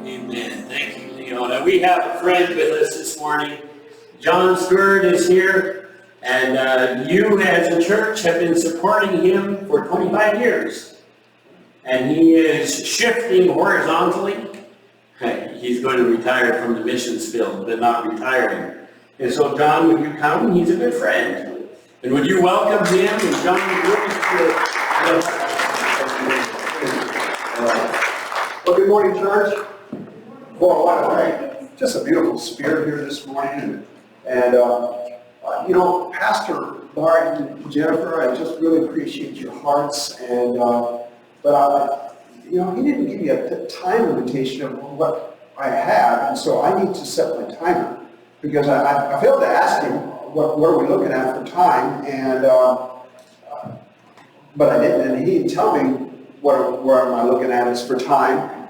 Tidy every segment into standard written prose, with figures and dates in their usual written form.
Amen. Thank you, Leona. We have a friend with us this morning. John Stewart is here, and you as a church have been supporting him for 25 years. And he is shifting horizontally. He's going to retire from the missions field, but not retiring. And so, John, would you come? He's a good friend. And would you welcome him? And John, well, good morning, church. Well, what just a beautiful spirit here this morning. And you know, Pastor Bart and Jennifer, I just really appreciate your hearts. And but you know, he didn't give me a time limitation of what I have, and so I need to set my timer because I failed to ask him what are we looking at for time, and but I didn't, and he didn't tell me where am I looking at is for time,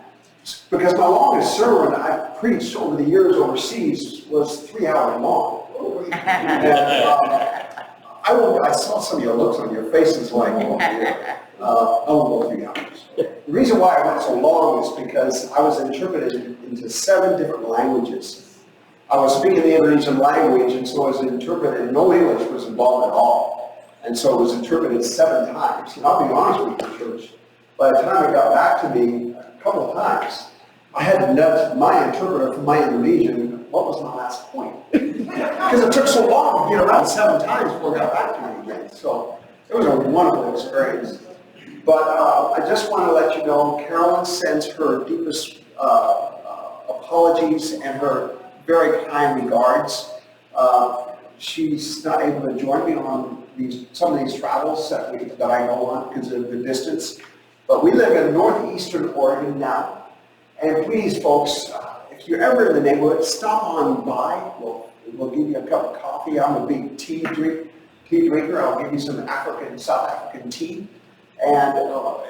because my longest sermon I preached over the years overseas was 3 hours long. And, I saw some of your looks on your faces like, oh, yeah. I won't go 3 hours. The reason why I went so long is because I was interpreted into 7 different languages. I was speaking the Indonesian language, and so it was interpreted, no English was involved at all. And so it was interpreted 7 times. And I'll be honest with you, church, by the time it got back to me a couple of times, I had to nudge my interpreter from my Indonesian, what was my last point? Because it took so long to get around 7 times before it got back to me again. So it was a wonderful experience. But I just want to let you know, Carolyn sends her deepest apologies and her very kind regards. She's not able to join me on some of these travels that I go on because of the distance. But we live in northeastern Oregon now. And please, folks, if you're ever in the neighborhood, stop on by. We'll give you a cup of coffee. I'm a big tea drinker. I'll give you some South African tea. And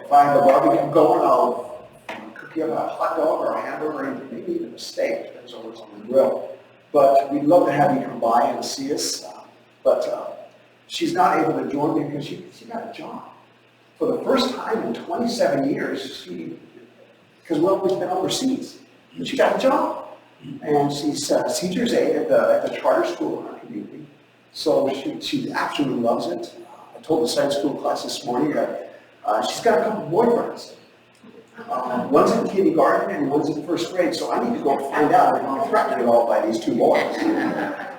if I have a barbecue going, I'll cook you up a hot dog or a hamburger, and maybe even a steak, depends on what's on the grill. But we'd love to have you come by and see us. But she's not able to join me because she got a job. For the first time in 27 years, because we've always been overseas, and she got a job. And she's teacher's aide at the charter school in our community. So she absolutely loves it. I told the Sunday school class this morning that she's got a couple boyfriends. One's in kindergarten and one's in first grade, so I need to go find out if I'm threatened at all by these two boys.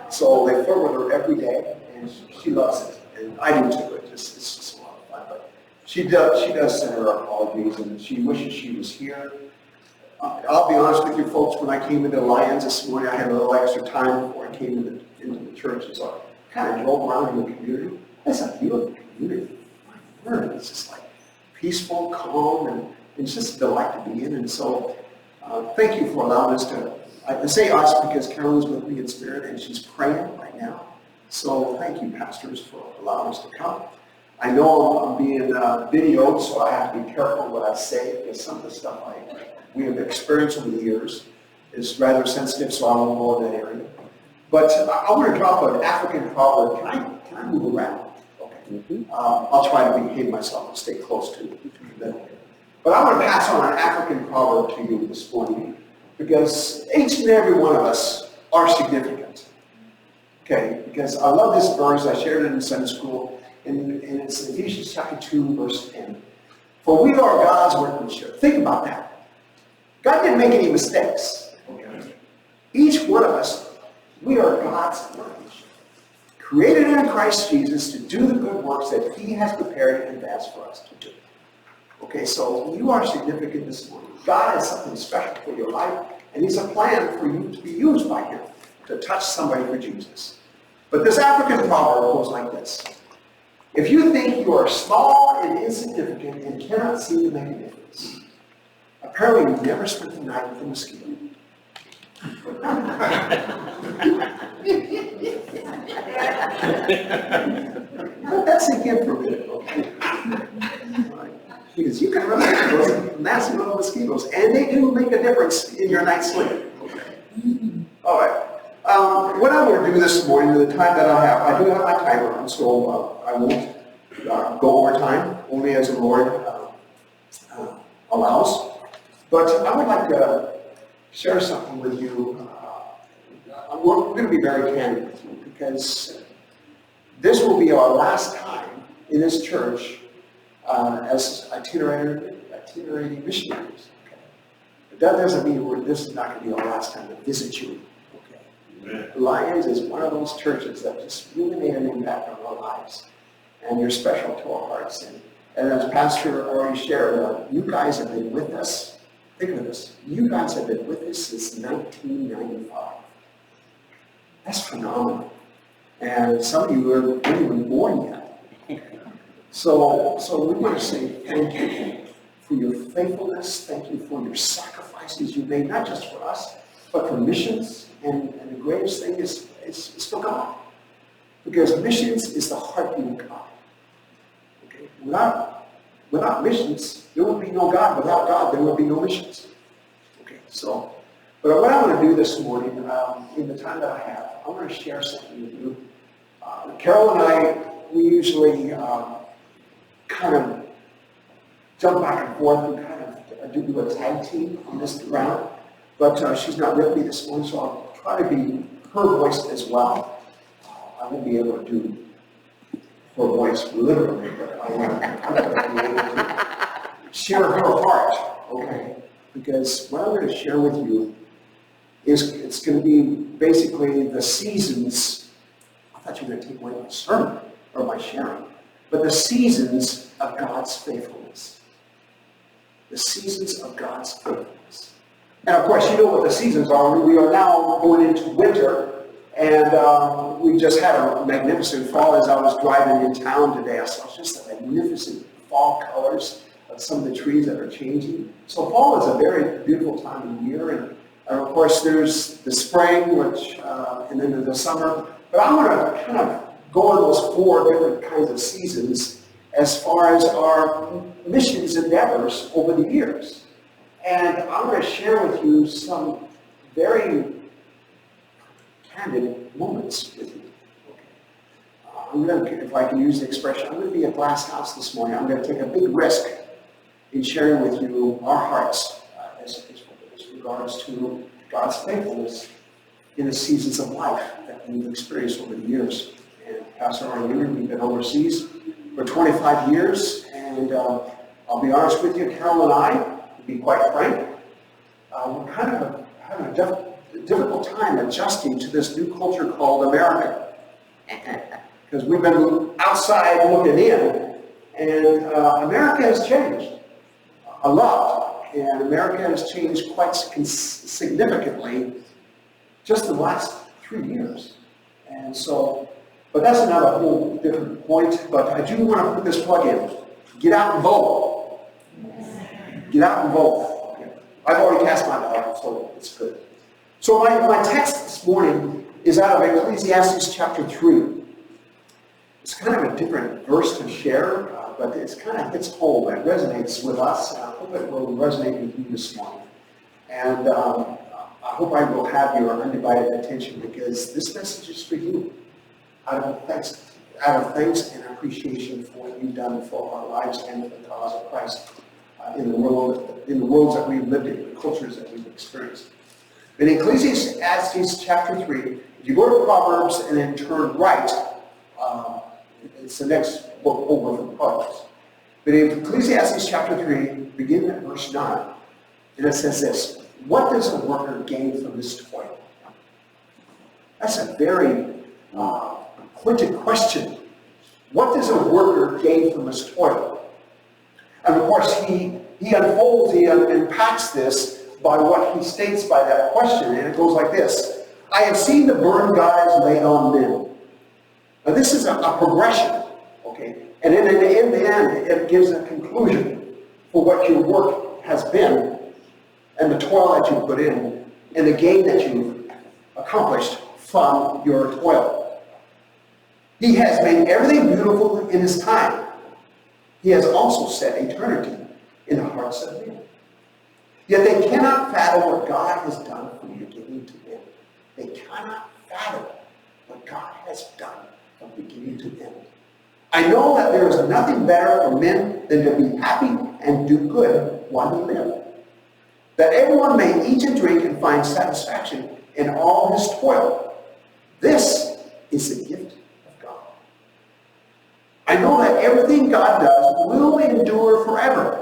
So they flirt with her every day, and she loves it, and I do too. It's just a lot of fun. But she does send her apologies, and she wishes she was here. I'll be honest with you folks, when I came into Lions this morning, I had a little extra time before I came into the church, and so I kind of drove around in the community. It's a beautiful community. My word, it's just like peaceful, calm, and it's just a delight to be in. And so thank you for allowing us to, I say us because Carolyn's with me in spirit, and she's praying right now. So thank you, pastors, for allowing us to come. I know I'm being videoed, so I have to be careful what I say, because some of the stuff we have experienced over the years is rather sensitive, so I won't go in that area. But I want to drop an African proverb. Can I move around? Okay. I'll try to behave myself and stay close to the middle. But I want to pass on an African proverb to you this morning, because each and every one of us are significant. Okay, because I love this verse. I shared it in Sunday school, and it's Ephesians chapter 2, verse 10. For we are God's workmanship. Think about that. God didn't make any mistakes. Okay? Each one of us, we are God's workmanship, created in Christ Jesus to do the good works that He has prepared in advance for us to do. Okay, so you are significant this morning. God has something special for your life, and He's a plan for you to be used by Him to touch somebody for Jesus. But this African proverb goes like this. If you think you are small and insignificant and cannot seem to make a difference, apparently you've never spent the night with a mosquito. Let that sink in for a minute, okay? Because you can remember those massive little mosquitoes, and they do make a difference in your night's sleep. Okay. All right. What I'm going to do this morning, the time that I do have my timer on, so I won't go over time, only as the Lord allows. But I would like to share something with you. We're going to be very candid with you, because this will be our last time in this church as itinerating missionaries. Okay? But that doesn't mean this is not going to be our last time to visit you. Okay? Lions is one of those churches that just really made an impact on our lives, and you're special to our hearts. And as Pastor already shared, you guys have been with us. Think of this. You guys have been with us since 1995. That's phenomenal. And some of you weren't even born yet. So we want to say thank you for your faithfulness. Thank you for your sacrifices you made, not just for us, but for missions. And the greatest thing is for God. Because missions is the heartbeat of God. Okay? Without missions, there would be no God. Without God, there would be no missions. Okay, so, but what I want to do this morning, in the time that I have, I want to share something with you. Carol and I, we usually kind of jump back and forth and kind of do a tag team on this round. But she's not with me this morning, so I'll try to be her voice as well. I won't be able to do her voice literally, but I'm going to be able to share her heart, okay? Because what I'm going to share with you is it's going to be basically the seasons. I thought you were going to take away my sermon or my sharing, but the seasons of God's faithfulness. The seasons of God's faithfulness. And of course, you know what the seasons are. We are now going into winter. And we just had a magnificent fall. As I was driving in town today, I saw just the magnificent fall colors of some of the trees that are changing. So fall is a very beautiful time of year. And of course, there's the spring, which, and then the summer. But I want to kind of go on those 4 different kinds of seasons as far as our missions endeavors over the years. And I'm going to share with you some very candid moments with you. Okay. I'm going to, if I can use the expression, I'm going to be a glass house this morning. I'm going to take a big risk in sharing with you our hearts as regards to God's faithfulness in the seasons of life that we've experienced over the years. And Pastor Arnie, we've been overseas for 25 years, and I'll be honest with you, Carol and I, to be quite frank. We're kind of having a difficult time adjusting to this new culture called America. Because we've been outside looking in, and America has changed a lot. And America has changed quite significantly just in the last 3 years. And so, but that's another whole different point. But I do want to put this plug in. Get out and vote. Get out and vote. Okay. I've already cast my vote, so it's good. So my text this morning is out of Ecclesiastes chapter 3. It's kind of a different verse to share, but it's kind of hits home. It resonates with us, and I hope it will resonate with you this morning. And I hope I will have your undivided attention, because this message is for you. Out of thanks and appreciation for what you've done for our lives and for the cause of Christ in the worlds that we've lived in, the cultures that we've experienced. In Ecclesiastes chapter 3, if you go to Proverbs and then turn right, it's the next book over from Proverbs. But in Ecclesiastes chapter 3, beginning at verse 9, and it says this: what does a worker gain from his toil? That's a very pointed question. What does a worker gain from his toil? And of course, he unfolds, he unpacks this by what he states by that question, and it goes like this: I have seen the burden God has laid on men. Now this is a progression, okay? And then in the end, it gives a conclusion for what your work has been, and the toil that you put in, and the gain that you've accomplished from your toil. He has made everything beautiful in his time. He has also set eternity in the hearts of men. Yet they cannot fathom what God has done from beginning to end. They cannot fathom what God has done from beginning to end. I know that there is nothing better for men than to be happy and do good while they live, that everyone may eat and drink and find satisfaction in all his toil. This is the gift of God. I know that everything God does will endure forever.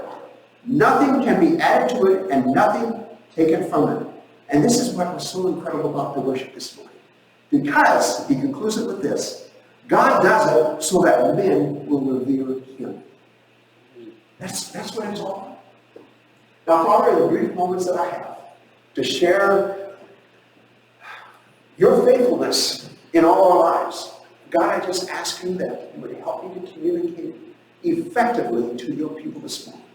Nothing can be added to it and nothing taken from it. And this is what was so incredible about the worship this morning. Because, he concludes it with this: God does it so that men will revere him. That's what it's all about. Now, Father, in the brief moments that I have to share your faithfulness in all our lives, God, I just ask you that you would help me to communicate effectively to your people this morning.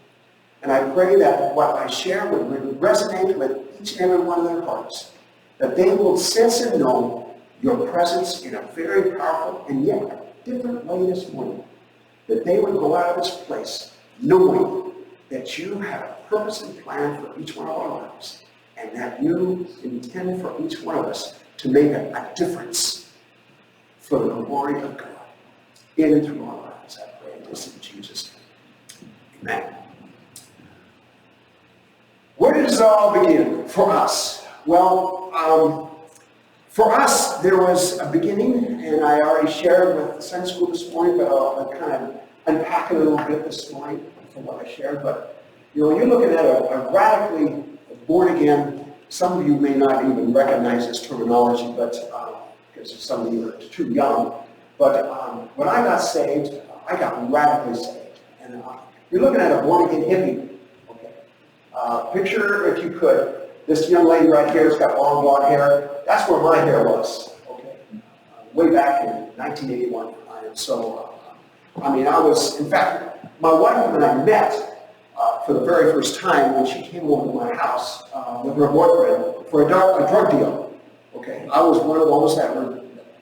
And I pray that what I share would resonate with each and every one of their hearts, that they will sense and know your presence in a very powerful and yet different way this morning, that they would go out of this place knowing that you have a purpose and plan for each one of our lives, and that you intend for each one of us to make a difference for the glory of God in and through our lives. I pray this in Jesus' name. Amen. Where does it all begin for us? Well, for us, there was a beginning, and I already shared with the Sunday school this morning, but I'll kind of unpack it a little bit this morning from what I shared. But, you know, you're looking at a radically born again. Some of you may not even recognize this terminology, but because some of you are too young. But when I got saved, I got radically saved. And you're looking at a born again hippie. Okay. Picture, if you could, this young lady right here has got long blonde hair. That's where my hair was, okay, way back in 1981. And so, I mean, I was, in fact, my wife and I met for the very first time when she came over to my house with her boyfriend for a drug deal. Okay, I was one of those that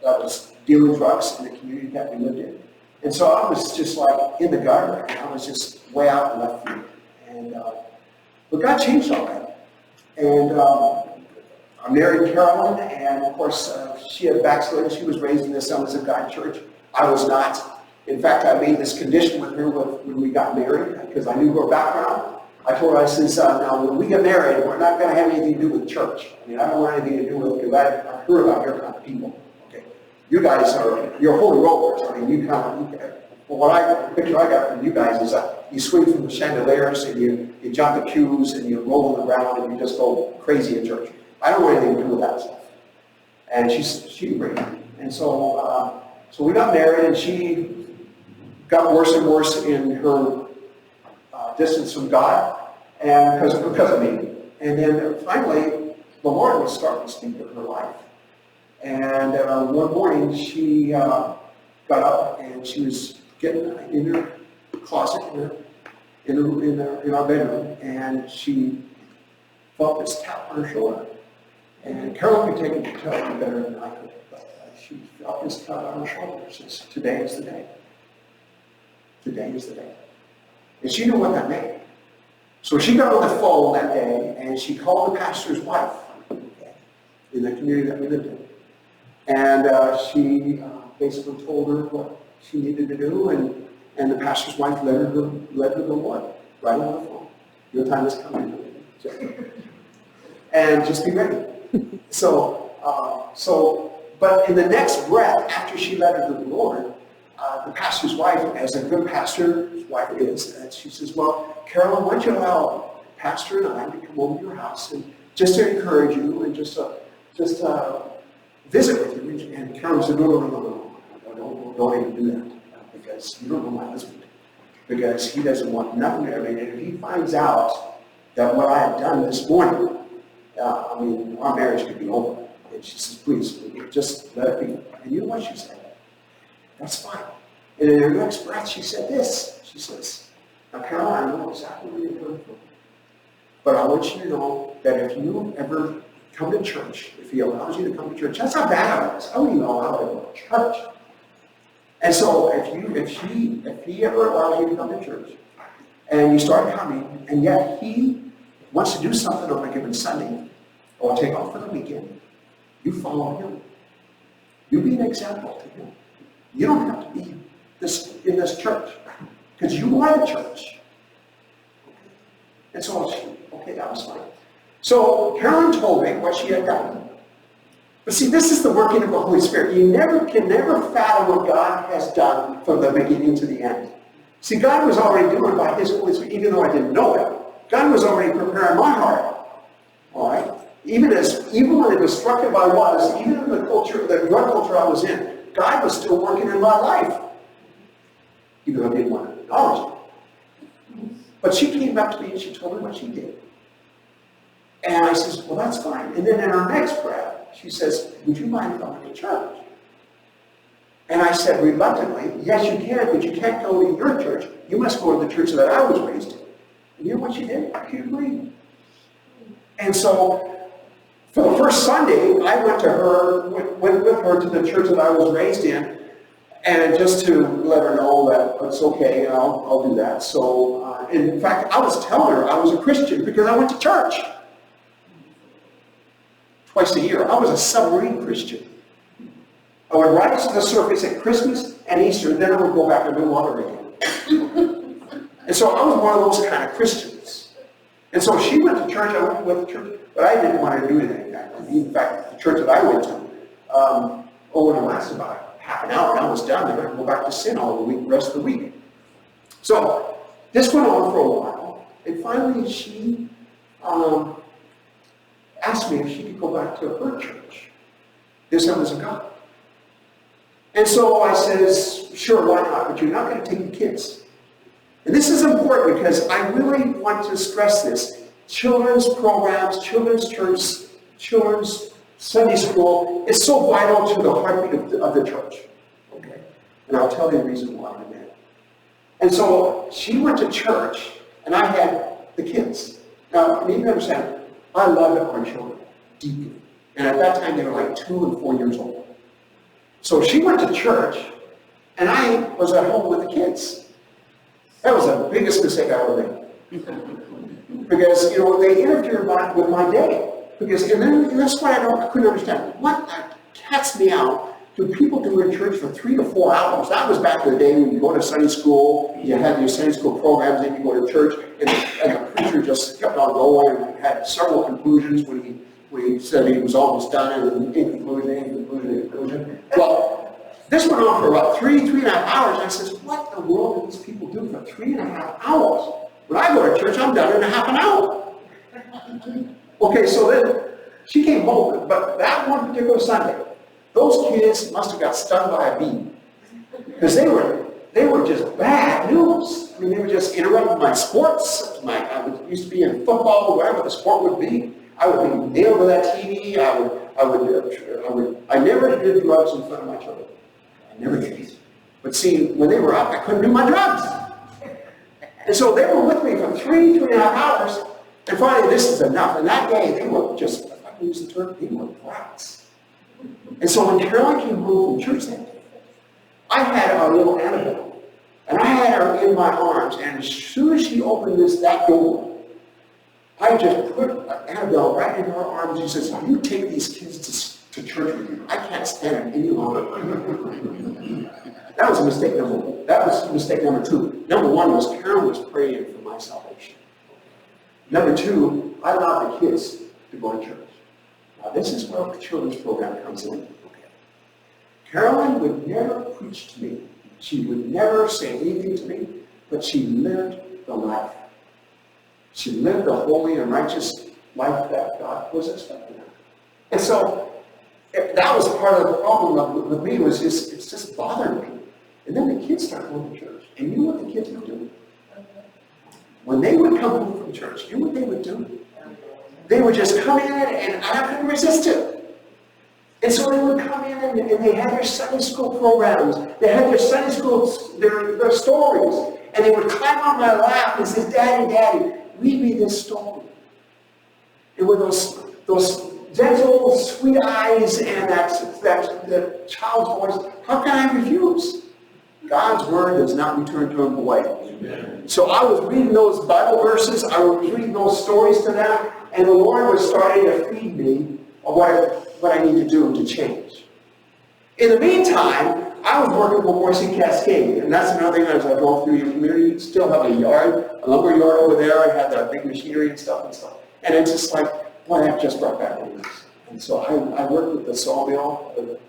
was dealing drugs in the community that we lived in. And so I was just like in the gutter, and I was just way out in left field. And, but God changed all that. And I married Carolyn, and of course she had backslidden. She was raised in the Assemblies of God church. I was not. In fact, I made this condition with her when we got married, because I knew her background. I told her, I said, now when we get married, we're not going to have anything to do with church. I mean, I don't want anything to do with it, because I heard about your kind of people. Okay, you guys you're holy rollers. I mean, you kind of, the picture I got from you guys is that you swing from the chandeliers and you jump the pews and you roll on the ground and you just go crazy in church. I don't want anything to do with that stuff. And she agreed. And so we got married, and she got worse and worse in her distance from God, and because of me. And then finally, the Lord was starting to speak to her life. And one morning, she got up and she was getting in her closet in our bedroom, and she felt this tap on her shoulder. And Carol could take it to tell you better than I could, but she felt this tap on her shoulder. She says, "Today is the day. Today is the day." And she knew what that meant. So she got on the phone that day and she called the pastor's wife in the community that we lived in. And she basically told her what she needed to do, and the pastor's wife led her to the Lord right on the phone. Your time is coming. And just be ready. But in the next breath, after she led her to the Lord, the pastor's wife, as a good pastor's wife is, she says, "Well, Carolyn, why don't you allow Pastor and I to come over to your house and just to encourage you and just visit with you?" And Carolyn said, "No, don't even do that, because you don't know my husband, because he doesn't want nothing to do. And if he finds out that what I have done this morning, our marriage could be over." And she says, "Please, just let it be." And you know what she said? "That's fine." And in her next breath, she said this. She says, "Now, Caroline, I know exactly where you're coming from, but I want you to know that if you ever come to church, if he allows you to come to church," that's how bad I was. I wouldn't even allow to go to church. And so if he ever allows you to come to church, and you start coming, and yet he wants to do something on a given Sunday, or take off for the weekend, you follow him. You be an example to him. You don't have to be in this church, because you are the church. And so, that was fine. So Carolyn told me what she had done. But see, this is the working of the Holy Spirit. You can never fathom what God has done from the beginning to the end. See, God was already doing it by His Holy Spirit, even though I didn't know it. God was already preparing my heart. All right? Even when it destructive I was, even in the drug culture I was in, God was still working in my life, even though I didn't want to acknowledge it. But she came up to me and she told me what she did. And I says, "Well, that's fine." And then in her next breath, she says, "Would you mind going to church?" And I said reluctantly, "Yes, you can, but you can't go to your church. You must go to the church that I was raised in." And you know what she did? She agreed. And so, for the first Sunday, I went with her to the church that I was raised in, and just to let her know that it's okay, and I'll do that. So, in fact, I was telling her I was a Christian because I went to church twice a year. I was a submarine Christian. I would rise to the surface at Christmas and Easter, and then I would go back into the water again. And so I was one of those kind of Christians. And so she went to church, I went with the church, but I didn't want to do anything. In fact, the church that I went to, only lasted about half an hour, and I was done. They were going to go back to sin all the rest of the week. So this went on for a while, and finally she asked me if she could go back to her church, the Assemblies of God. And so I says, "Sure, why not? But you're not going to take the kids." And this is important because I really want to stress this. Children's programs, children's church, children's Sunday school is so vital to the heartbeat of the church. Okay? And I'll tell you the reason why in a minute. And so she went to church, and I had the kids. Now, you need to understand, I love our children deeply. And at that time, they were like 2 and 4 years old. So she went to church, and I was at home with the kids. That was the biggest mistake I ever made. Because, they interfered with my day. And that's what I couldn't understand. What cats me out do people do in church for 3 to 4 hours? That was back in the day when you go to Sunday school, you had your Sunday school programs, then you go to church, and the preacher just kept on going and had several conclusions when he said he was almost done, and in conclusion. Well, This went on for about 3.5 hours. And I says, what in the world do these people do for 3.5 hours? When I go to church, I'm done in a half an hour. Okay, so then she came home, but that one particular Sunday, those kids must have got stung by a bee. Because they were just bad news. I mean, they were just interrupting my sports. Used to be in football or whatever the sport would be. I would be nailed to that TV. I never did drugs in front of my children. I never did. But see, when they were up, I couldn't do my drugs. And so they were with me for 3.5 hours. And finally, this is enough. And that day, they were just, if I can use the term, they were brats. And so when Caroline came home from church that day, I had our little Annabelle. And I had her in my arms. And as soon as she opened that door, I just put Annabelle right in her arms. She says, you take these kids to church with you. I can't stand it any longer. That was mistake number one. That was mistake number two. Number one was Karen was praying for my salvation. Number two, I allowed the kids to go to church. Now this is where the children's program comes in. Okay. Caroline would never preach to me. She would never say anything to me, but she lived the life. She lived the holy and righteous life that God was expecting of her. And so that was part of the problem with me, was it's just bothered me. And then the kids started going to church. And you know what the kids would do? When they would come home from church, you know what they would do? They would just come in, and I couldn't resist it. And so they would come in, and they had their Sunday school programs. They had their Sunday school, their stories. And they would climb on my lap and say, Daddy, Daddy, read me this story. And with those gentle, sweet eyes and that child's voice, how can I refuse? God's word does not return to him void. So I was reading those Bible verses, I was reading those stories to them, and the Lord was starting to feed me of what I need to do to change. In the meantime, I was working for Morrissey Cascade, and that's another thing as I drove through your community. You still have a yard, a lumber yard over there. I had that big machinery and stuff. And it's just like, boy, that just brought back memories. And so I worked with the sawmill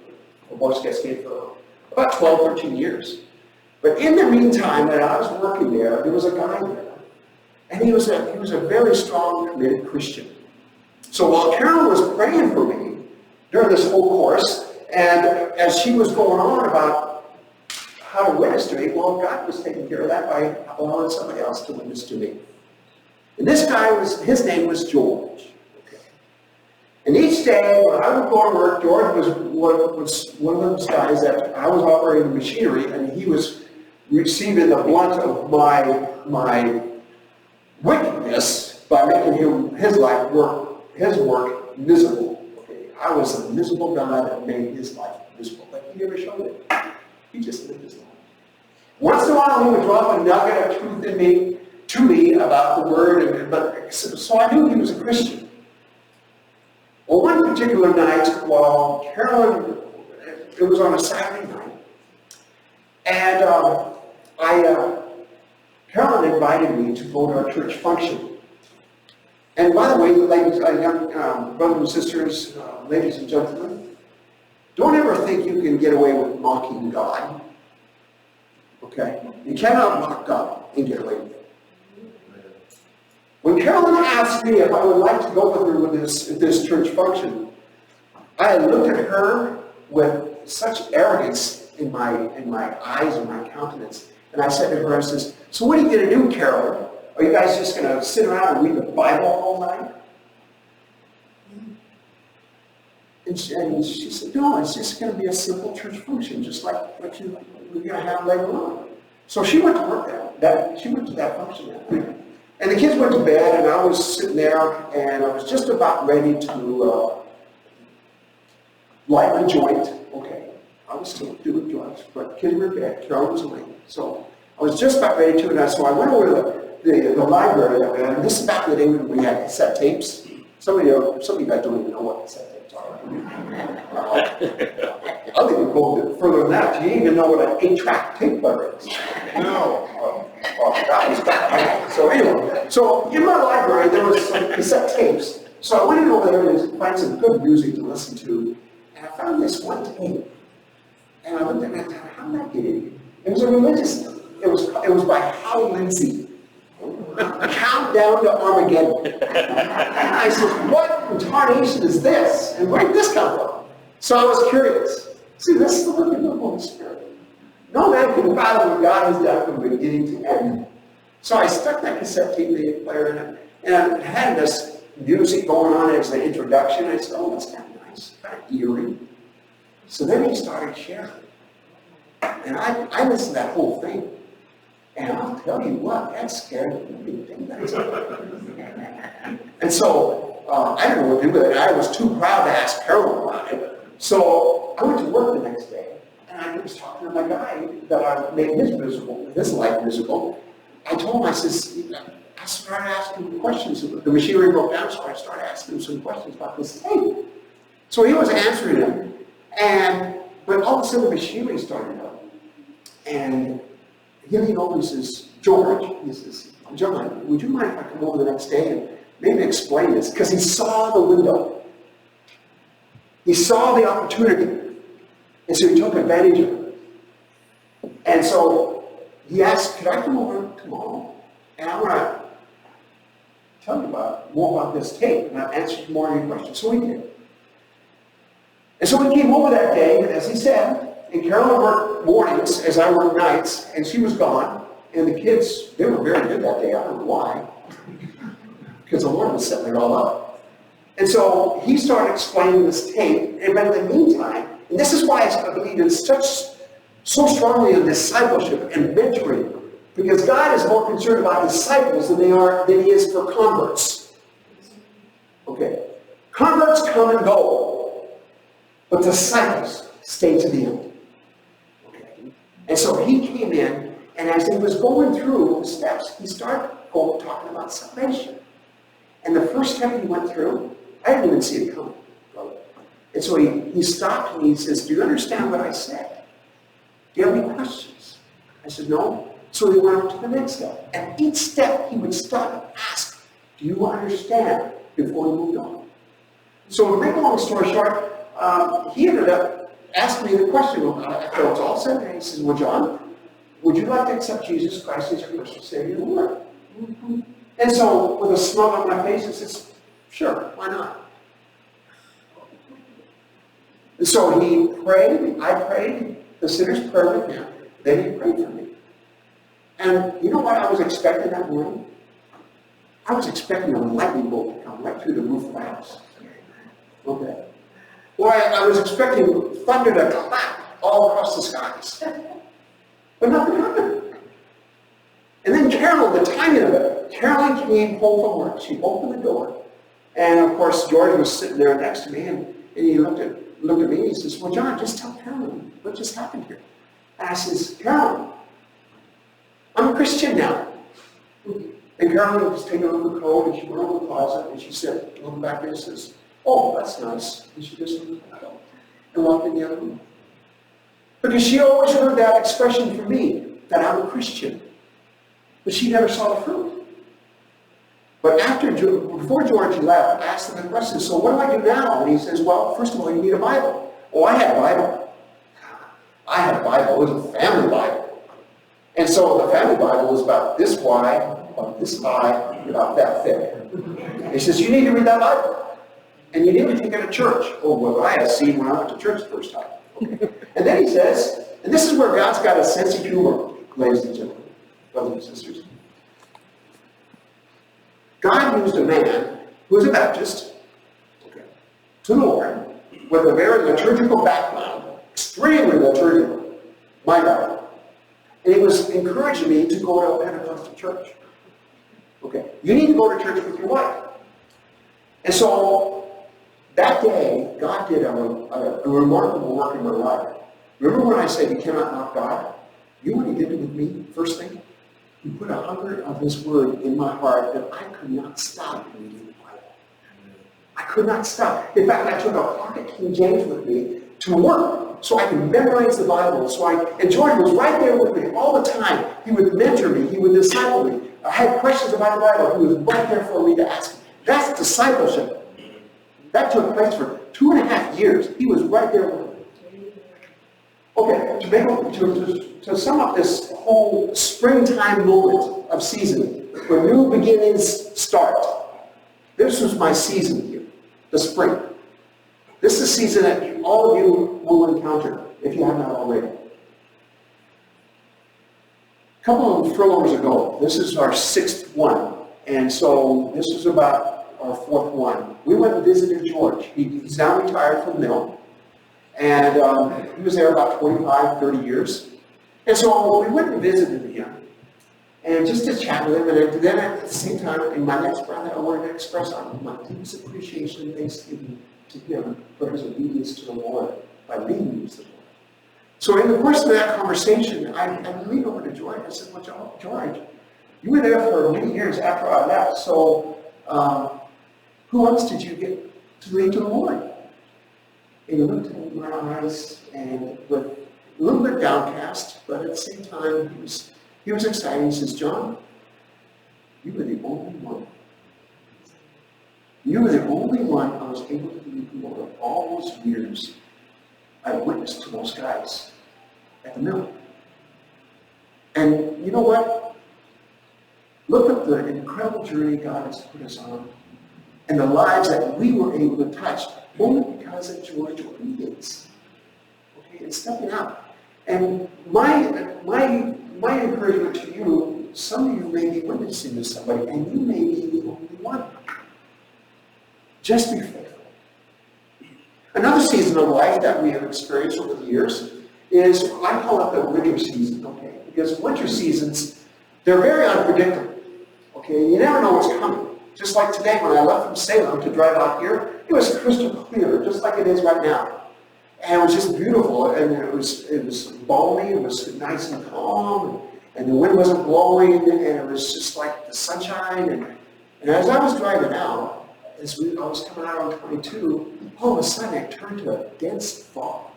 for Morrissey Cascade for about 12, 13 years. But in the meantime that I was working there, there was a guy there. And he was a very strong, committed Christian. So while Carol was praying for me during this whole course, and as she was going on about how to witness to me, well, God was taking care of that by allowing somebody else to witness to me. And this guy his name was George. Okay. And each day when I would go to work, George was one of those guys that I was operating the machinery, and he was receiving the blunt of my wickedness by making his work miserable. Okay. I was a miserable guy that made his life miserable, but he never showed it. He just lived his life. Once in a while, he would drop a nugget of truth to me about the word, so I knew he was a Christian. Well, one particular night, while Carolyn, it was on a Saturday night, and Carolyn invited me to go to our church function. And by the way, ladies, young brothers and sisters, ladies and gentlemen, don't ever think you can get away with mocking God. Okay? You cannot mock God and get away with it. When Carolyn asked me if I would like to go with her with this church function, I looked at her with such arrogance in my eyes and my countenance. And I said to her, I says, so what are you going to do, Carolyn? Are you guys just going to sit around and read the Bible all night? And she said, no, it's just going to be a simple church function, just like what we're going to have later on. So she went to work she went to that function that night. And the kids went to bed, and I was sitting there, and I was just about ready to light my joint. Okay, I was still doing drugs, but the kids were in bed. Carol was awake. So I was just about ready to, and so I went over to the library that we had. And this is back in the day when we had cassette tapes. Some of you guys don't even know what cassette tapes are. I'll even go a bit further than that. You even know what an 8-track tape player is. No. So anyway, so in my library there was some cassette tapes. So I went in over there to find some good music to listen to, and I found this one tape. And I looked at it and I thought, how did I get in here? It was a religious thing. It was by Hal Lindsey. Countdown to Armageddon. And I said, what incarnation is this? And where did this come from? So I was curious. See, this is the work of the Holy Spirit. No man can fathom what God has done from beginning to end. So I stuck that cassette tape player in it, and it had this music going on as the introduction. I said, oh, that's kind of nice, kind of eerie. So then he started sharing. And I listened to that whole thing. And I'll tell you what, that scared me. And so I didn't know what to do with it. I was too proud to ask Carol about it. So I went to work the next day, and I was talking to my guy that I made his life miserable. I told him, I started asking him questions. The machinery broke down, so I started asking him some questions about this thing. So he was answering them, but all of a sudden the machinery started up. And he leaned over and says, George, he says, John, would you mind if I come over the next day and maybe explain this? Because he saw the window. He saw the opportunity. And so he took advantage of it. And so he asked, could I come over tomorrow? And I want to tell you more about this tape, and I'll answer more of your questions. So he did. And so we came over that day, and as he said, and Carolyn worked mornings as I worked nights, and she was gone. And the kids, they were very good that day. I don't know why. Because the Lord was setting it all up. And so he started explaining this tape. And in the meantime, and this is why I believe in so strongly in discipleship and mentoring. Because God is more concerned about disciples than he is for converts. Okay. Converts come and go. But disciples stay to the end. And so he came in, and as he was going through the steps, he started talking about salvation. And the first step he went through, I didn't even see it coming. And so he stopped and he says, do you understand what I said? Do you have any questions? I said, no. So he went on to the next step. And each step he would stop and ask, do you understand? Before he moved on. So to make a long story short, he ended up asking me the question, after it was all said, and he says, well, John, would you like to accept Jesus Christ as your personal Savior and Lord? Mm-hmm. And so, with a smile on my face, he says, sure, why not? And so he prayed, I prayed, the sinner's prayer with him, then he prayed for me. And you know what I was expecting that morning? I was expecting a lightning bolt to come right through the roof of the house. Okay. Well, I was expecting thunder to clap all across the skies. But nothing happened. And then Carolyn, the timing of it, Carolyn came home from work. She opened the door. And of course, George was sitting there next to me, and he looked at me and he says, well, John, just tell Carolyn what just happened here. And I says, Carolyn, I'm a Christian now. And Carolyn was taking off her coat, and she went over the closet, and she said, looking back there, and says, oh, that's nice. And she just looked at her and walked in the other room. Because she always heard that expression from me, that I'm a Christian. But she never saw the fruit. But before George left, I asked him the question, so what do I do now? And he says, well, first of all, you need a Bible. Oh, I had a Bible. I had a Bible. It was a family Bible. And so the family Bible was about this wide, about this high, about that thick. He says, you need to read that Bible. And you need to take it to church. Oh, well, I had seen when I went to church the first time. Okay. And then he says, and this is where God's got a sense of humor, ladies and gentlemen, brothers and sisters. God used a man who was a Baptist, okay, to the Lord, with a very liturgical background, extremely liturgical, my God. And he was encouraging me to go to a Pentecostal church. Okay, you need to go to church with your wife. And so, that day, God did a remarkable work in my life. Remember when I said you cannot knock God? You know what he did with me, first thing? He put a hunger of his word in my heart that I could not stop reading the Bible. I could not stop. In fact, I took a pocket King James with me to work so I could memorize the Bible. And George was right there with me all the time. He would mentor me. He would disciple me. I had questions about the Bible. He was right there for me to ask me. That's discipleship. That took place for 2.5 years. He was right there with me. Okay, to sum up this whole springtime moment of season, where new beginnings start, this was my season here, the spring. This is the season that all of you will encounter, if you have not already. A couple of furlongs ago, this is our 6th one, and so this is about our 4th one. We went and visited George. He's now retired from the mill. And he was there about 25, 30 years. And so we went and visited him, and just to chat with him, and then at the same time, in my next breath, I wanted to express my deepest appreciation and thanksgiving to him for his obedience to the Lord by leading me to the Lord. So in the course of that conversation, I leaned over to George. I said, well, George, you were there for many years after I left, so who else did you get to lead to the Lord? And he looked in my eyes and with a little bit downcast, but at the same time, he was excited. He says, John, you were the only one. You were the only one I was able to lead the Lord all those years. I witnessed to those guys at the mill. And you know what? Look at the incredible journey God has put us on and the lives that we were able to touch only because of George's obedience. Okay, and stepping out. And my encouragement to you, some of you may be witnessing to somebody, and you may be the only one. Just be faithful. Another season of life that we have experienced over the years is, I call it the winter season, okay? Because winter seasons, they're very unpredictable, okay? You never know what's coming. Just like today when I left from Salem to drive out here, it was crystal clear, just like it is right now. And it was just beautiful, and it was balmy, it was nice and calm, and the wind wasn't blowing, and it was just like the sunshine. And as I was driving out, I was coming out on 22, all of a sudden it turned to a dense fog.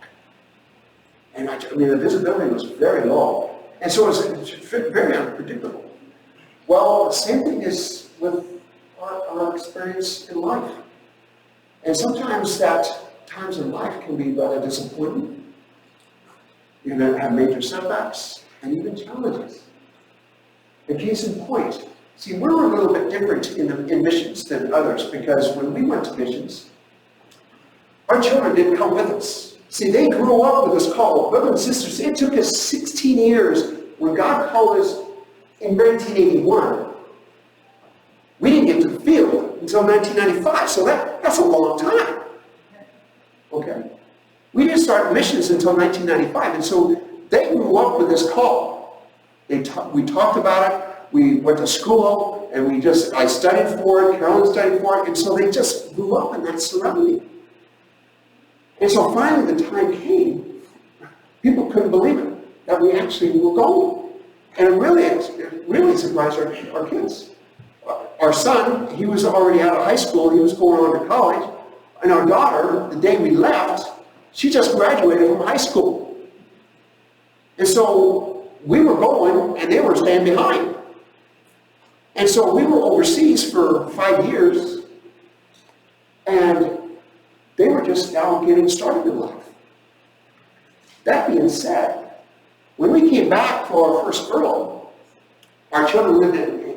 And the visibility was very low. And so it was very unpredictable. Well, the same thing is with our experience in life. And sometimes times in life can be rather disappointing. You're going to have major setbacks and even challenges. A case in point, see, we're a little bit different in missions than others, because when we went to missions, our children didn't come with us. See, they grew up with this call. Brothers and sisters, it took us 16 years when God called us in 1981. We didn't get to the field until 1995, so that's a long time. Okay? We didn't start missions until 1995, and so they grew up with this call. We talked about it, we went to school, and I studied for it, Carolyn studied for it, and so they just grew up in that surrounding. And so finally the time came, people couldn't believe it, that we actually were going. And it really surprised our kids. Our son, he was already out of high school, he was going on to college, and our daughter, the day we left, she just graduated from high school. And so we were going, and they were staying behind. And so we were overseas for 5 years, and they were just now getting started in life. That being said, when we came back for our first furlough, our children lived in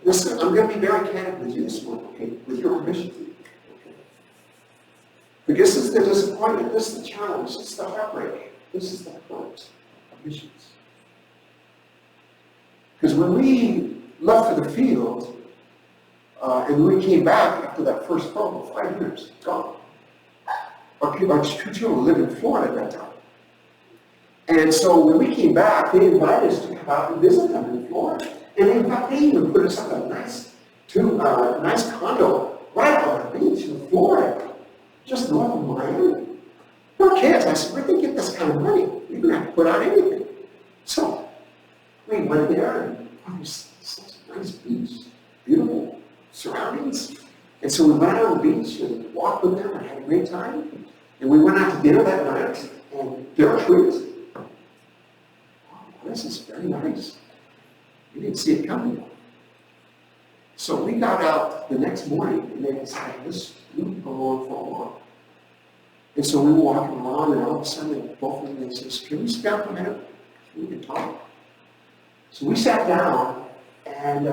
listen, I'm going to be very candid with you this morning, okay, with your permission. Okay. Because this is the disappointment, this is the challenge, this is the heartbreak, this is the hurt of missions. Because when we left for the field, and we came back after that first furlough, 5 years, gone. Our two children lived in Florida at that time. And so when we came back, they invited us to come out and visit them in Florida. And in fact, they even put us up in a nice condo right on the beach in Florida, just north of Miami. We're kids. I said, where did they get this kind of money? We didn't have to put out anything. So we went there, and it was such a nice beach, beautiful surroundings. And so we went out on the beach and walked with them and had a great time. And we went out to dinner that night, and there were trees. Wow, this is very nice. We didn't see it coming. So we got out the next morning, and they decided, we can go on for a walk. And so we were walking along, and all of a sudden, both of them says, "Can we sit down for a minute? We can talk." So we sat down, and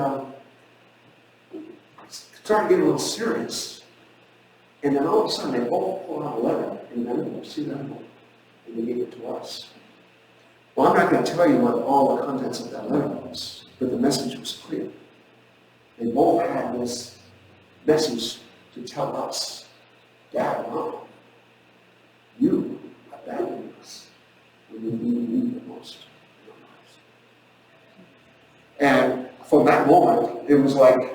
started getting a little serious. And then all of a sudden, they both pulled out a letter, and then we see them, and they gave it to us. Well, I'm not going to tell you what all the contents of that letter was, but the message was clear. They both had this message to tell us, "Dad, Mom, you abandoned us when we needed the most in our lives." And from that moment, it was like,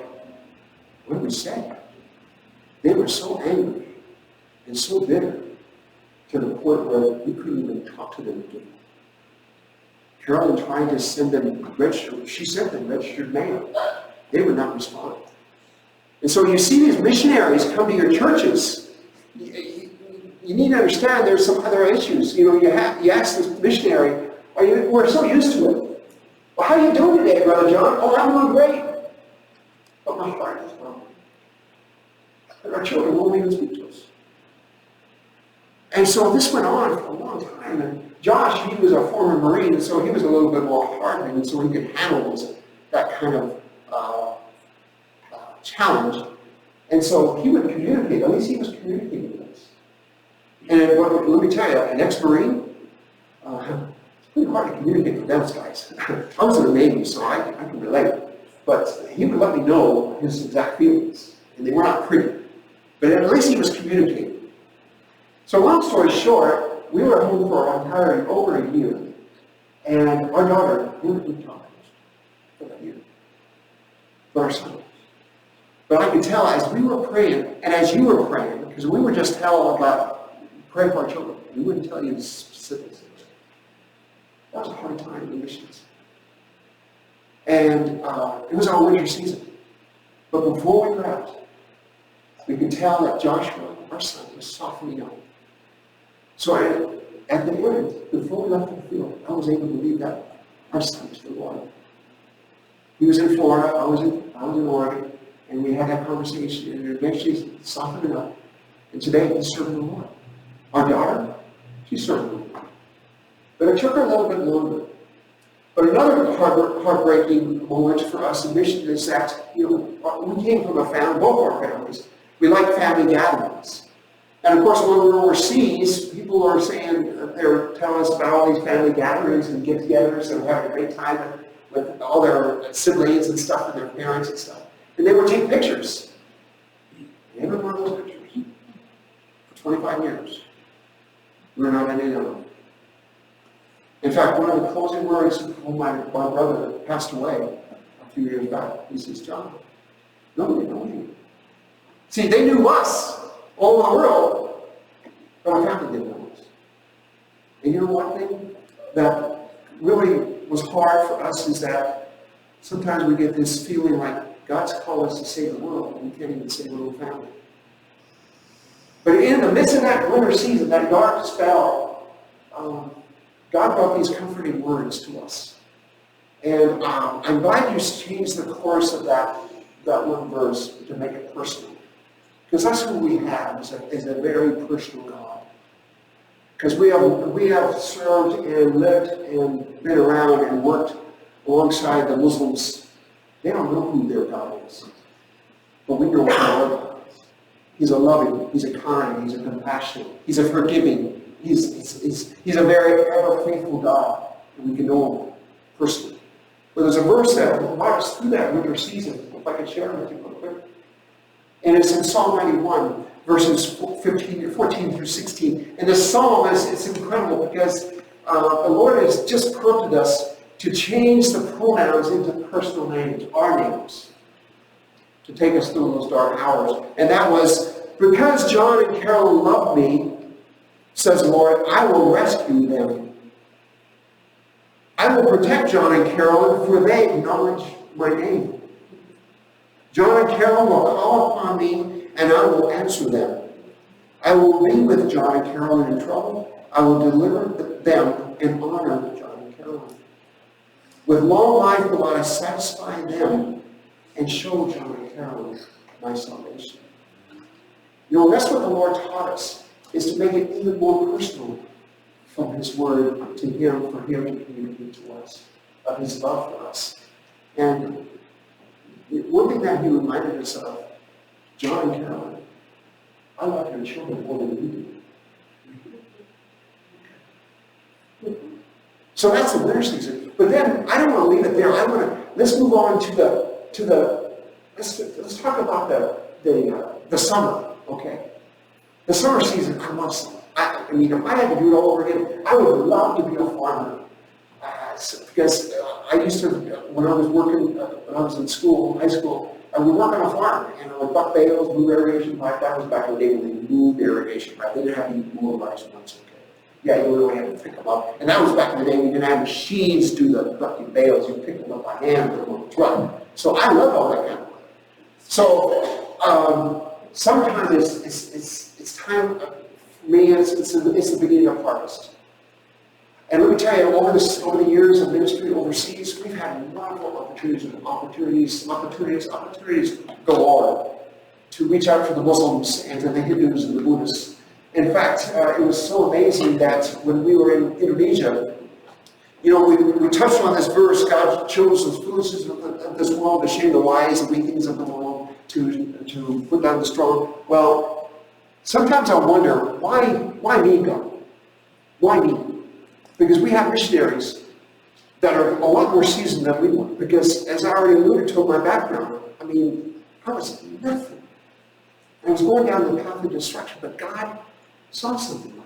what do we say? They were so angry and so bitter to the point where we couldn't even talk to them again. Carolyn tried to send them registered, she sent them registered mail. They would not respond. And so you see these missionaries come to your churches. You need to understand there's some other issues. You ask this missionary, we're so used to it. "Well, how are you doing today, Brother John?" "Oh, I'm doing great." But my heart is broken. And our children won't even speak to us. And so this went on for a long time. And Josh, he was a former Marine, and so he was a little bit more hardened, and so he could handle that kind of challenge. And so he would communicate. At least he was communicating with us. And let me tell you, an ex-Marine, it's pretty hard to communicate with those guys. I was in the Navy, so I can relate. But he would let me know his exact feelings, and they were not pretty. But at least he was communicating. So long story short, we were home for over a year, and our daughter never did talk for that year, for our son. But I could tell as we were praying, and as you were praying, because we were just telling about praying for our children. We wouldn't tell you the specifics of it. That was a hard time in missions. And it was our winter season. But before we left, we could tell that Joshua, our son, was softening up. So at the end, before we left the field, I was able to believe that our son was the Lord. He was in Florida, I was in Oregon, and we had that conversation, and eventually softened up. And today, he's serving the Lord. Our daughter, she's serving the Lord. But it took her a little bit longer. But another heartbreaking moment for us in mission is that, we came from a family, both our families, we like family gatherings. And of course, when we were overseas, people are saying, they were telling us about all these family gatherings and get-togethers and having a great time with all their siblings and stuff and their parents and stuff. And they would take pictures. Every one of those pictures. For 25 years. We were not in any of them. In fact, one of the closing words when my brother passed away a few years back, he says, "John, nobody knows you." See, they knew us all over the world, but our family didn't know us. And you know one thing that really was hard for us is that sometimes we get this feeling like God's called us to save the world, and we can't even save our own family. But in the midst of that winter season, that dark spell, God brought these comforting words to us. And I'm glad you changed the course of that one verse to make it personal. Because that's who we have, is a very personal God. Because we have served and lived and been around and worked alongside the Muslims. They don't know who their God is. But we know who our God is. He's a loving, he's a kind, he's a compassionate, he's a forgiving, he's a very ever faithful God. And we can know him personally. But there's a verse that brought us through that winter season, if I could share it with you real quick. And it's in Psalm 91, verses 14 through 16. And this psalm it's incredible because the Lord has just prompted us to change the pronouns into personal names, our names, to take us through those dark hours. And that was, because John and Carol love me, says the Lord, I will rescue them. I will protect John and Carolyn, for they acknowledge my name. John and Carol will call upon me, and I will answer them. I will be with John and Carolyn in trouble. I will deliver them and honor John and Carolyn. With long life will I satisfy them and show John and Carolyn my salvation. That's what the Lord taught us. is to make it even more personal from his word to him, for him to communicate to us of his love for us. And one thing that he reminded us of, John and Carolyn, I love your children more than you do. So that's the winter season. But then I don't want to leave it there. Let's move on let's talk about the summer, okay? The summer season, I love summer. I mean, if I had to do it all over again, I would love to be a farmer. Because I used to, when I was working, when I was in school, high school, I would work on a farm, with buck bales, move irrigation pipe. That was back in the day when they moved irrigation pipe. They didn't have any motorized ones, okay? Yeah, you really had to pick them up. And that was back in the day when you didn't have machines to do the bucket bales. You picked them up by hand, put them on the truck. So I love all that kind of work. So sometimes it's time for me. It's the beginning of harvest. And let me tell you, over the years of ministry overseas, we've had wonderful opportunities go on to reach out to the Muslims and to the Hindus and the Buddhists. In fact, it was so amazing that when we were in Indonesia, we touched on this verse, God chose the foolishness of this world to shame the wise and weak things of the world to put down the strong. Well, sometimes I wonder, why me, God? Why me? Because we have missionaries that are a lot more seasoned than we were. Because as I already alluded to in my background, I was nothing. I was going down the path of destruction, but God saw something in me.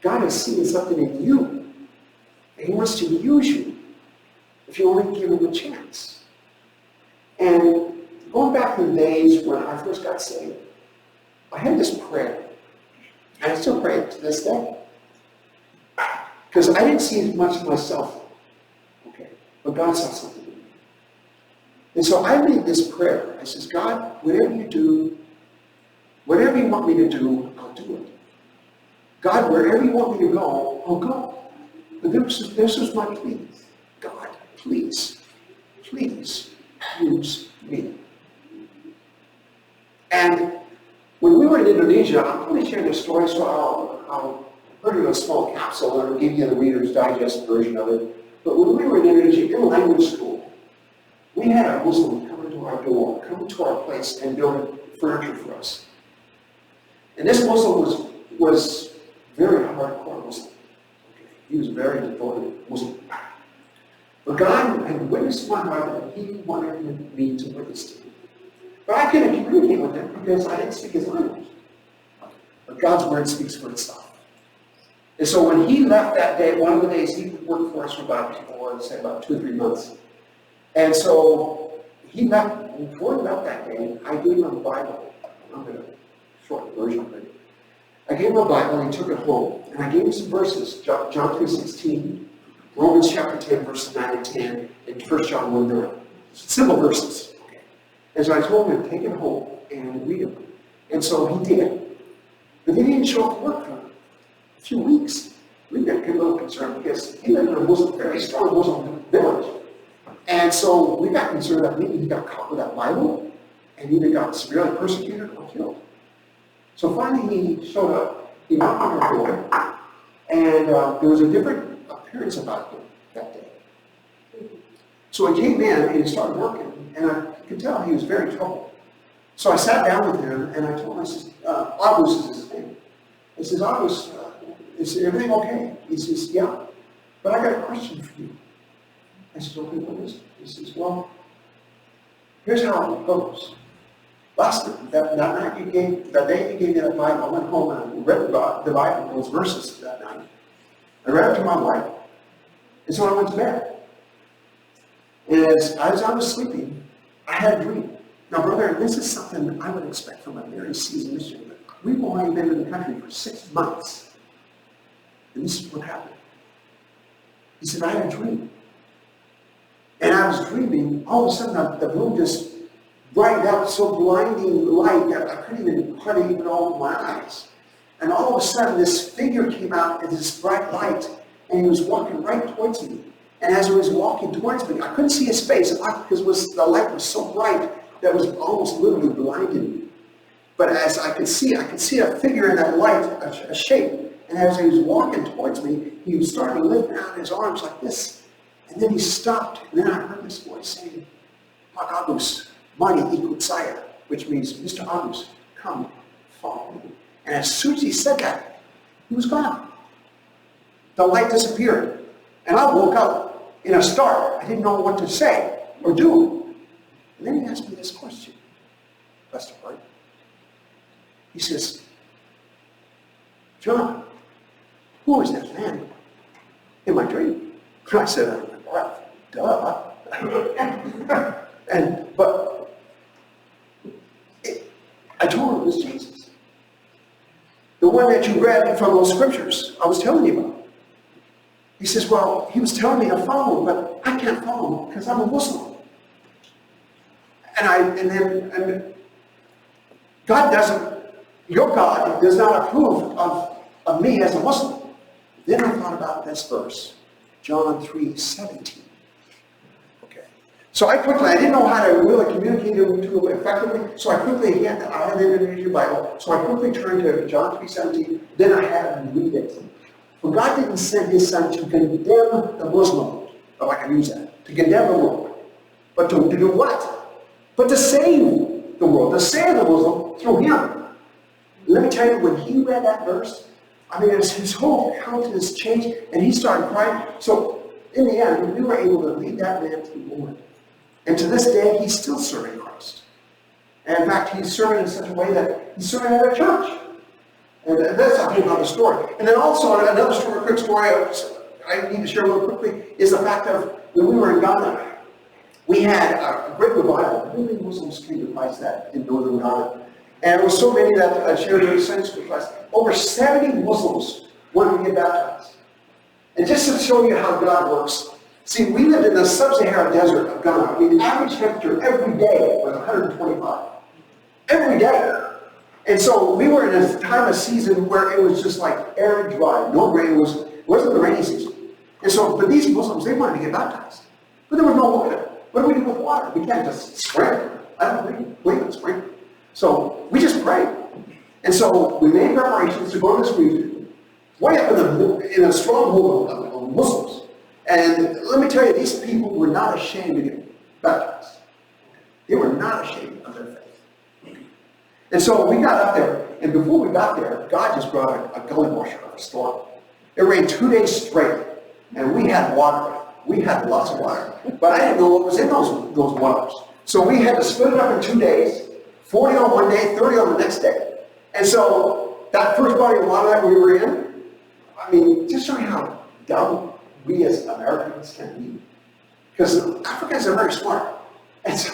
God has seen something in you, and he wants to use you if you only give him a chance. And going back to the days when I first got saved, I had this prayer, and I still pray it to this day. Because I didn't see as much of myself, okay, but God saw something in me. And so I made this prayer. I says, God, whatever you do, whatever you want me to do, I'll do it. God, wherever you want me to go, I'll go. But this was my plea. God, please use me. And when we were in Indonesia, I'm going to share this story, so I'll put it in a small capsule and I'll give you the Reader's Digest version of it. But when we were in Indonesia, in language school, we had a Muslim come into our door, come to our place and build furniture for us. And this Muslim was very hardcore Muslim. Okay. He was a very devoted Muslim. But God had witnessed my heart and he wanted me to witness to him. But I couldn't communicate with him because I didn't speak his language. But God's word speaks for itself. And so when he left that day, one of the days he worked for us for about 2 or 3 months. And so he left, before he left that day, I gave him a Bible. I'm going to short version of it. I gave him a Bible and he took it home. And I gave him some verses, John 3:16, Romans chapter 10, verses 9 and 10, and 1 John 1:9. Simple verses. Okay. And so I told him to take it home and read them. And so he did. But then he didn't show up to work for a few weeks. We got a little concerned because he lived in a very strong Muslim village. And so we got concerned that maybe he got caught with that Bible and either got severely persecuted or killed. So finally he showed up, he knocked on our door, and there was a different appearance about him that day. So he came in and he started working, and I could tell he was very troubled. So I sat down with him and I told him, I said, August is his name. I says, August, is everything okay? He says, yeah, but I got a question for you. I said, okay, what is it? He says, well, here's how it goes. Last night, that day you gave me that Bible, I went home and I read the Bible, those verses that night. I read it to my wife, and so I went to bed. And as I was sleeping, I had a dream. Now, brother, this is something I would expect from a very seasoned missionary. We've only been in the country for 6 months, and this is what happened. He said, I had a dream. And I was dreaming, all of a sudden the room just brightened out, so blinding light that I couldn't hardly even open my eyes. And all of a sudden this figure came out in this bright light, and he was walking right towards me. And as he was walking towards me, I couldn't see his face because the light was so bright that it was almost literally blinding me. But as I could see a figure in that light, a shape. And as he was walking towards me, he was starting to lift out his arms like this. And then he stopped. And then I heard this voice saying, Pak Agus, Mani ikut saya, which means, Mr. Agus, come, follow me. And as soon as he said that, he was gone. The light disappeared. And I woke up in a start. I didn't know what to say or do. And then he asked me this question, Pastor Bart. He says, John, who is that man in my dream? And I said, well, duh. I told him it was Jesus. The one that you read from those scriptures I was telling you about. He says, well, he was telling me to follow him, but I can't follow him because I'm a Muslim. And your God does not approve of me as a Muslim. Then I thought about this verse, John 3:17. Okay. So I didn't know how to really communicate to him effectively, so I didn't read your Bible, so I quickly turned to John 3:17, then I had him read it. For God didn't send his son to condemn the Muslim, if I can use that, to condemn the world, but to do what? But to save the world, to save the Muslim through him. Let me tell you, when he read that verse, his whole countenance changed, and he started crying. So, in the end, we were able to lead that man to the Lord. And to this day, he's still serving Christ. And in fact, he's serving in such a way that he's serving at a church. And that's a whole other story. And then also, another story, quick story I need to share real quickly, is the fact of when we were in Ghana, we had a great revival. Many Muslims came to Christ in northern Ghana. And there were so many that shared their saints with Christ. Over 70 Muslims wanted to get baptized. And just to show you how God works, see, we lived in the sub-Saharan desert of Ghana. The average temperature every day was 125. Every day. And so we were in a time of season where it was just like arid, dry, no rain. It wasn't the rainy season. And so, but these Muslims, they wanted to get baptized. But there was no water. What do we do with water? We can't just sprinkle. I don't believe in sprinkle. So we just prayed. And so we made preparations to go to this region, way up in a stronghold of Muslims. And let me tell you, these people were not ashamed to get baptized. They were not ashamed of their faith. And so we got up there, and before we got there, God just brought a gully washer of a storm. It rained 2 days straight, and we had water. We had lots of water. But I didn't know what was in those waters. So we had to split it up in 2 days, 40 on one day, 30 on the next day. And so that first body of water that we were in, just showing how dumb we as Americans can be. Because Africans are very smart. And so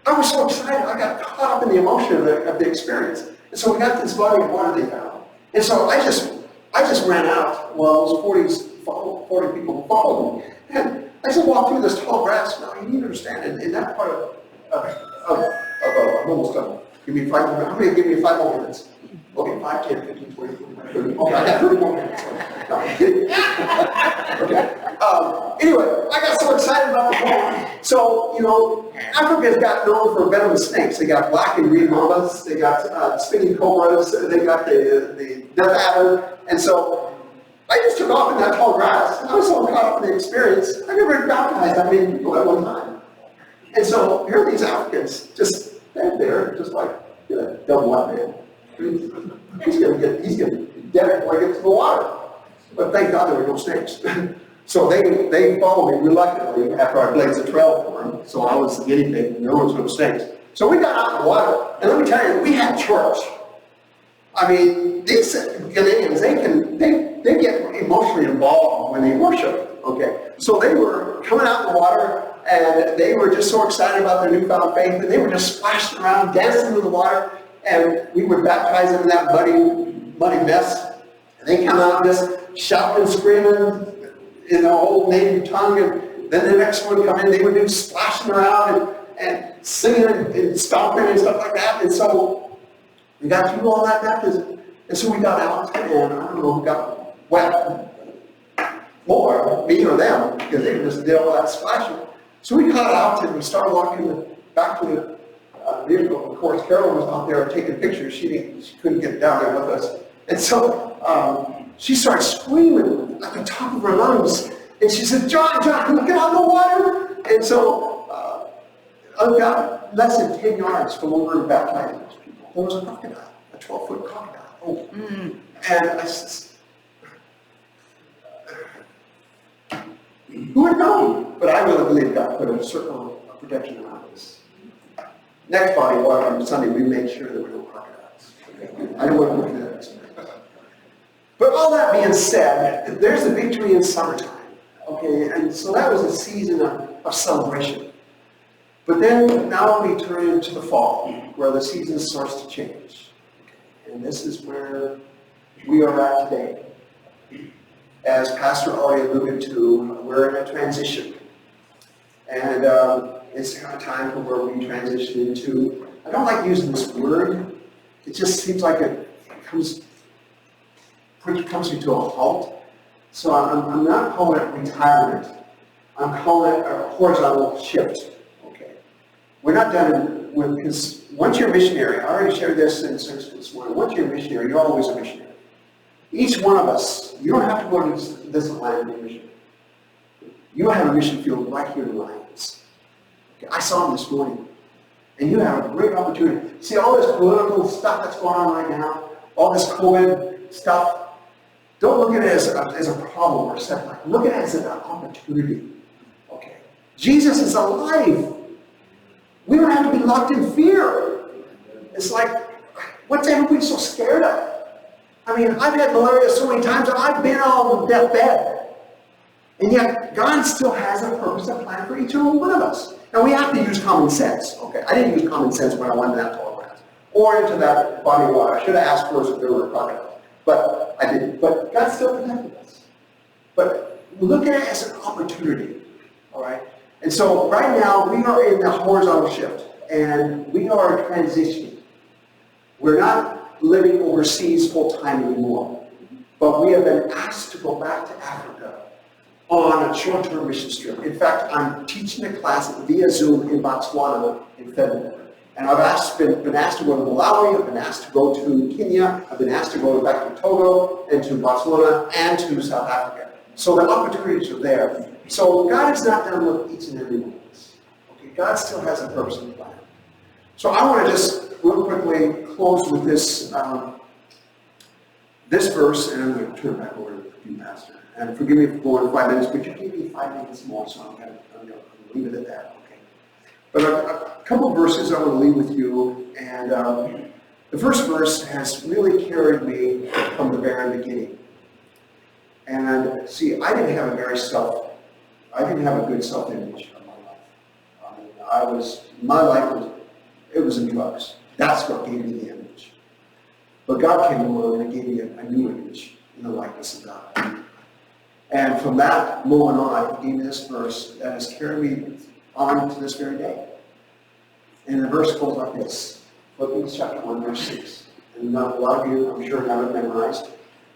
I was so excited, I got caught up in the emotion of the experience. And so we got this body of water they found. And so I just ran out while those 40 people followed me. And I just walked through this tall grass. Now, you need to understand, in that part I'm almost done. Give me 5 more. How many give me 5 more minutes? Okay, 5, 10, 15, 20, 25, 30. Okay, I got 30 more minutes. No, I'm kidding. Okay. Anyway, I got so excited about the whole. So, Africa's got known for venomous snakes. They got black and green mambas. They got spinning cobras. They got the death adder. And so I just took off in that tall grass. And I was so caught up in the experience. I never been baptized that many people at one time. And so here are these Africans just stand there, just like a dumb white man. He's going to get dead before he gets to the water. But thank God there were no snakes. So they followed me reluctantly after I blazed the trail for them. So I was the guinea pig and there was no snakes. So we got out in the water. And let me tell you, we had church. These Ghanaians, they get emotionally involved when they worship. Okay. So they were coming out in the water and they were just so excited about their newfound faith and they were just splashing around, dancing in the water, and we would baptize them in that muddy mess. And they come out just shouting and screaming in their old native tongue, and then the next one come in, they would be splashing around and singing and stomping and stuff like that. And so we got through all that baptism. And so we got out, and I don't know who got wet more, me or them, because they just did all that splashing. So we got out and we started walking back to vehicle. Of course, Carol was out there taking pictures. She couldn't get down there with us. And so she started screaming at the top of her lungs. And she said, John, can you get out of the water? And so about less than 10 yards from where we were baptizing those people, there was a crocodile, a 12-foot crocodile. Oh. And I said, who would know? But I really believe God put a circle of protection around us. Next body walk on Sunday, we made sure there were no crocodiles. I don't want to look at that. But all that being said, there's the victory in summertime. Okay, and so that was a season of celebration. But then now we turn into the fall, where the season starts to change. And this is where we are at today. As Pastor already alluded to, we're in a transition. And it's kind of time for where we transition into, I don't like using this word, it just seems like it comes me to a halt. So I'm not calling it retirement, I'm calling it a horizontal shift. Okay, we're not done with, because once you're a missionary, I already shared this in service this morning, once you're a missionary, you're always a missionary. Each one of us, you don't have to go to this land to be a missionary. You have a mission field right here in the Lions. Okay, I saw them this morning. And you have a great opportunity. See all this political stuff that's going on right now, all this COVID stuff, don't look at it as a problem or a setback. Look at it as an opportunity. Okay. Jesus is alive. We don't have to be locked in fear. It's like, what's everybody so scared of? I mean, I've had malaria so many times, I've been on the deathbed. And yet, God still has a purpose and plan for each and every one of us. Now, we have to use common sense. Okay, I didn't use common sense when I went to that tall grass or into that body of water. I should have asked first if there were crocodiles. But I didn't. But God still protected us. But look at it as an opportunity. All right? And so right now we are in the horizontal shift. And we are transitioning. We're not living overseas full time anymore. But we have been asked to go back to Africa on a short-term mission trip. In fact, I'm teaching a class via Zoom in Botswana in February. And I've been asked to go to Malawi, I've been asked to go to Kenya, I've been asked to go back to Togo, and to Botswana, and to South Africa. So the opportunities are there. So God is not done with each and every one of us. Okay, God still has a purpose and plan. So I want to just real quickly close with this, this verse, and I'm going to turn it back over to you, Pastor. And forgive me for going 5 minutes, but you gave me 5 minutes more, so I'm going to leave it at that. But a couple of verses I want to leave with you, and the first verse has really carried me from the very beginning. And see, I didn't have a good self-image of my life. My life was in drugs. That's what gave me the image. But God came along and gave me a new image in the likeness of God. And from that moment on, He gave me this verse that has carried me on to this very day. And the verse goes like this, Philippians chapter 1, verse 6. And not a lot of you, I'm sure, have it memorized,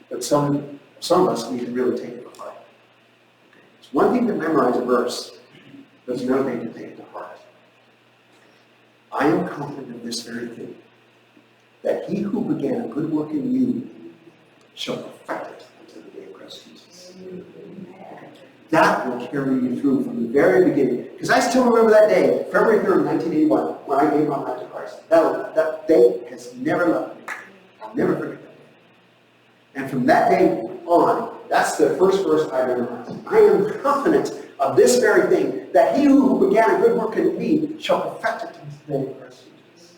but some of us need to really take it to heart. It's one thing to memorize a verse, but it's another thing to take it to heart. I am confident of this very thing, that He who began a good work in you shall perfect it until the day of Christ Jesus. That will carry you through from the very beginning. Because I still remember that day, February 3rd, 1981, when I gave my life to Christ. That day has never left me. I'll never forget that day. And from that day on, that's the first verse I memorized. I am confident of this very thing, that He who began a good work in me shall perfect it until the day of Christ Jesus.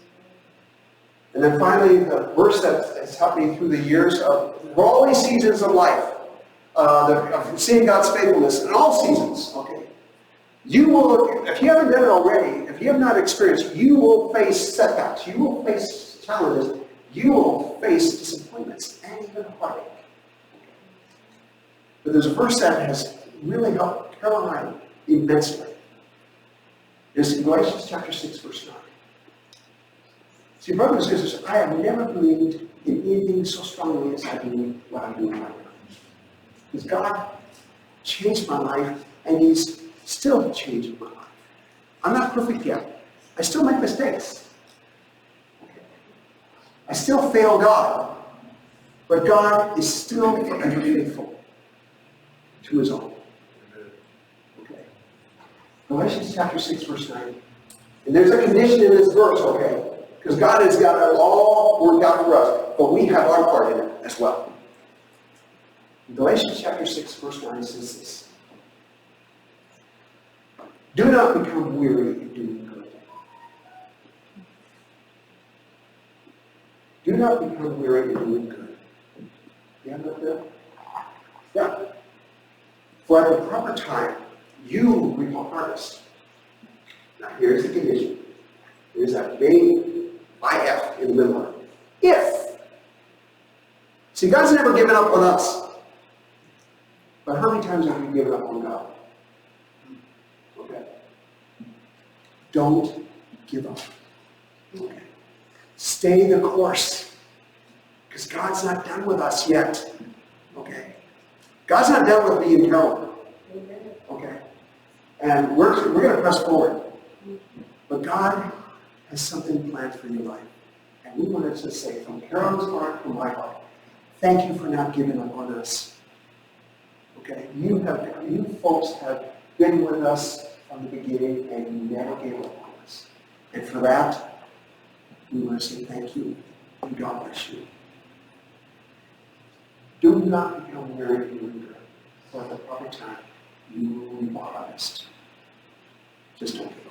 And then finally, the verse that has helped me through the years of all these seasons of life, of seeing God's faithfulness in all seasons, okay? You will, if you haven't done it already, if you have not experienced, you will face setbacks, you will face challenges, you will face disappointments, and even heartache. But there's a verse that has really helped Carol and I immensely. It's in Galatians chapter 6, verse 9. See, brothers and sisters, I have never believed in anything so strongly as I do what I'm doing right now. Because God changed my life, and He's still changing my life. I'm not perfect yet. I still make mistakes. I still fail God, but God is still forever faithful to his own. Okay. Galatians chapter 6, verse 9. And there's a condition in this verse, okay? Because God has got it all worked out for us, but we have our part in it as well. Galatians chapter 6, verse 9 says this. Do not become weary in doing good. Do not become weary in doing good. You have that there? Yeah. For at the proper time, you will reap a harvest. Now here's the condition. There's that big IF in the middle of it. If. See, God's never given up on us. But how many times have we given up on God? Okay. Don't give up. Okay. Stay the course. Because God's not done with us yet. Okay. God's not done with being terrible. Okay. And we're going to press forward. But God has something planned for your life. And we wanted to say, from Carolyn's heart, from my heart, thank you for not giving up on us. Okay, you folks have been with us from the beginning and you never gave up on us. And for that, we want to say thank you and God bless you. Do not become weary in doing good, for at the proper time you will reap a harvest. Just don't.